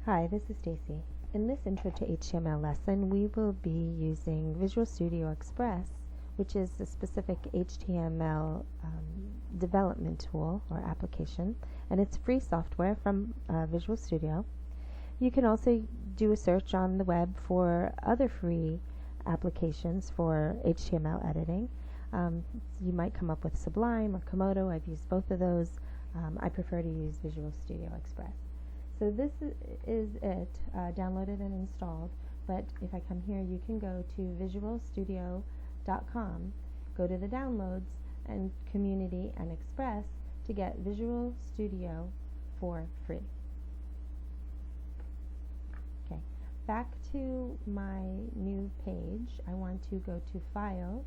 Hi, this is Stacy. In this Intro to HTML lesson, we will be using Visual Studio Express, which is a specific HTML development tool or application, and it's free software from Visual Studio. You can also do a search on the web for other free applications for HTML editing. You might come up with Sublime or Komodo. I've used both of those. I prefer to use Visual Studio Express. So this is it, downloaded and installed, but if I come here, you can go to visualstudio.com, go to the downloads and community and express to get Visual Studio for free. Okay, back to my new page. I want to go to File,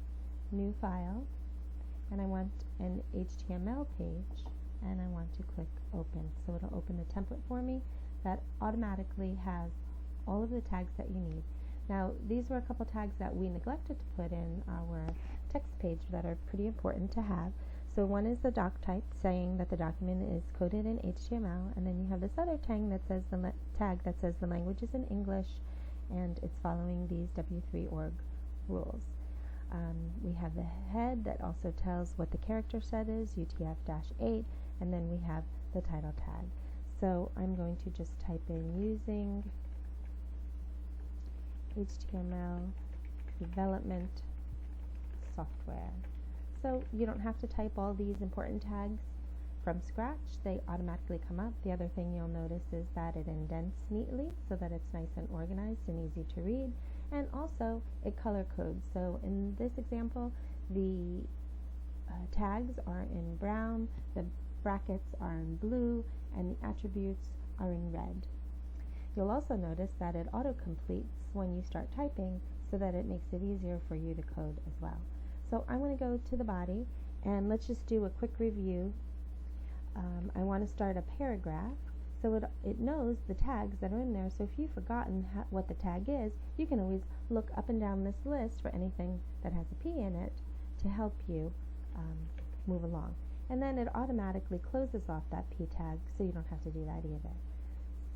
New File, and I want an HTML page. And I want to click Open. So it'll open a template for me that automatically has all of the tags that you need. Now, these were a couple tags that we neglected to put in our text page that are pretty important to have. So one is the doc type, saying that the document is coded in HTML, and then you have this other tag that says the language is in English, and it's following these W3 org rules. We have the head that also tells what the character set is, UTF-8, and then we have the title tag. So I'm going to just type in using HTML development software. So you don't have to type all these important tags from scratch. They automatically come up. The other thing you'll notice is that it indents neatly so that it's nice and organized and easy to read. And also it color codes. So in this example, the tags are in brown, the brackets are in blue, and the attributes are in red. You'll also notice that it auto-completes when you start typing so that it makes it easier for you to code as well. So I'm going to go to the body, and let's just do a quick review. I want to start a paragraph. So it knows the tags that are in there, so if you've forgotten what the tag is, you can always look up and down this list for anything that has a P in it to help you move along. And then it automatically closes off that P tag, so you don't have to do that either.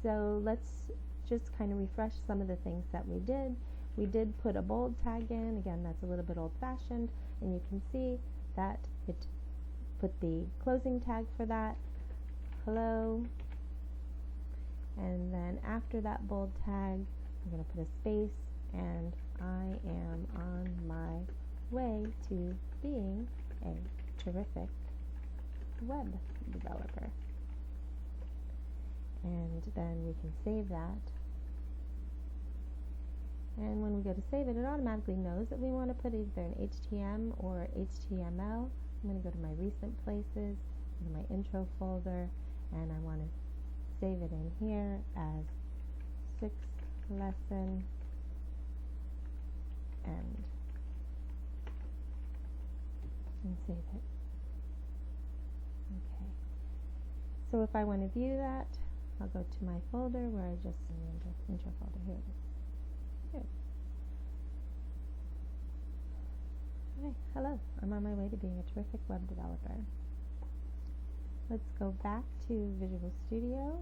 So let's just kind of refresh some of the things that we did. We did put a bold tag in. Again, that's a little bit old-fashioned, and you can see that it put the closing tag for that, hello. And then after that bold tag, I'm going to put a space, and I am on my way to being a terrific web developer. And then we can save that. And when we go to save it, it automatically knows that we want to put either an HTML or HTML. I'm going to go to my recent places, go to my intro folder, and I want to save it in here as 6th lesson end. And save it. Okay. So if I want to view that, I'll go to my folder where I just in the intro folder. Here it is. Here. Okay, hello. I'm on my way to being a terrific web developer. Let's go back to Visual Studio,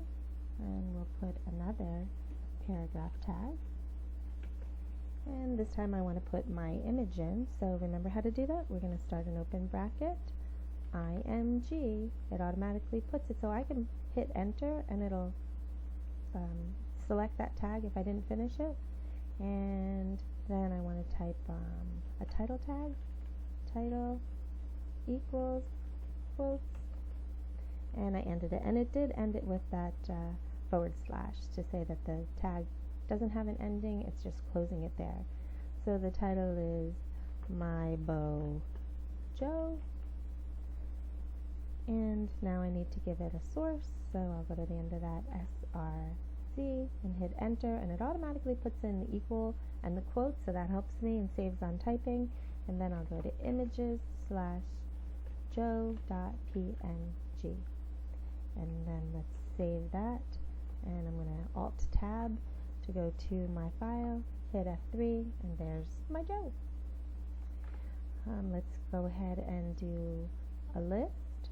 and we'll put another paragraph tag. And this time I want to put my image in, so remember how to do that? We're going to start an open bracket, IMG. It automatically puts it, so I can hit enter and it'll select that tag if I didn't finish it. And then I want to type a title tag, title equals quotes, and I ended it, and it did end it with that / to say that the tag doesn't have an ending, it's just closing it there. So the title is My Beau Joe, and now I need to give it a source, so I'll go to the end of that src and hit enter, and it automatically puts in the equal and the quote, so that helps me and saves on typing. And then I'll go to images / joe.png, and then let's save that, and I'm going to alt tab to go to my file, hit F3, and there's my Joe. Let's go ahead and do a list.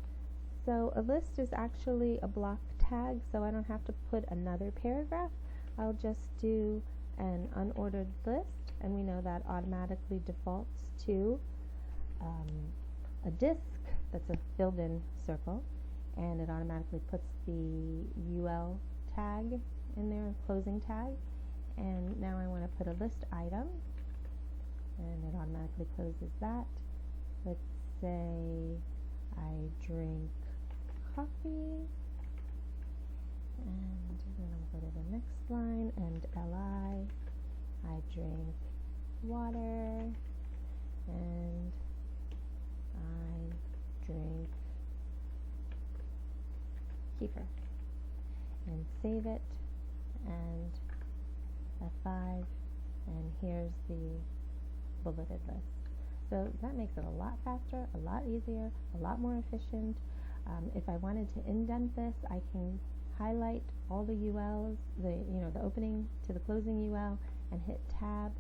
So a list is actually a block tag, so I don't have to put another paragraph. I'll just do an unordered list, and we know that automatically defaults to a disk that's a filled in circle, and it automatically puts the UL tag in there, closing tag. And now I want to put a list item, and it automatically closes that. Let's say I drink coffee, and then I'll go to the next line, and LI, I drink water, and I drink kefir, and save it, and F5, and here's the bulleted list. So that makes it a lot faster, a lot easier, a lot more efficient. If I wanted to indent this, I can highlight all the ULs, the opening to the closing UL, and hit tab,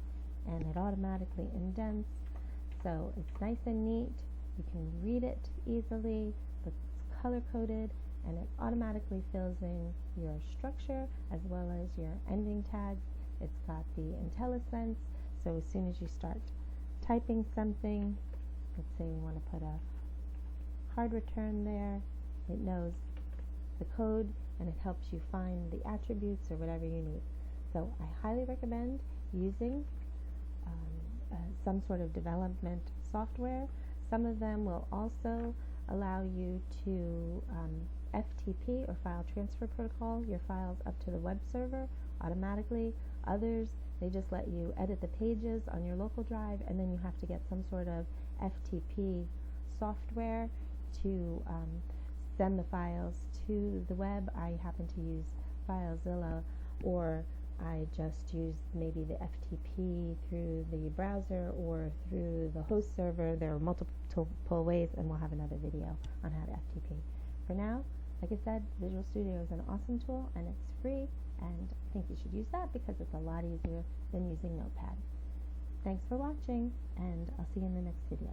and it automatically indents. So it's nice and neat. You can read it easily, but it's color coded, and it automatically fills in your structure as well as your ending tags. It's got the IntelliSense, so as soon as you start typing something, let's say we want to put a hard return there, it knows the code and it helps you find the attributes or whatever you need. So I highly recommend using some sort of development software. Some of them will also allow you to FTP, or file transfer protocol, your files up to the web server automatically. Others, they just let you edit the pages on your local drive, and then you have to get some sort of FTP software to send the files to the web. I happen to use FileZilla, or I just use maybe the FTP through the browser or through the host server. There are multiple ways, and we'll have another video on how to FTP. For now, like I said, Visual Studio is an awesome tool, and it's free, and I think you should use that because it's a lot easier than using Notepad. Thanks for watching, and I'll see you in the next video.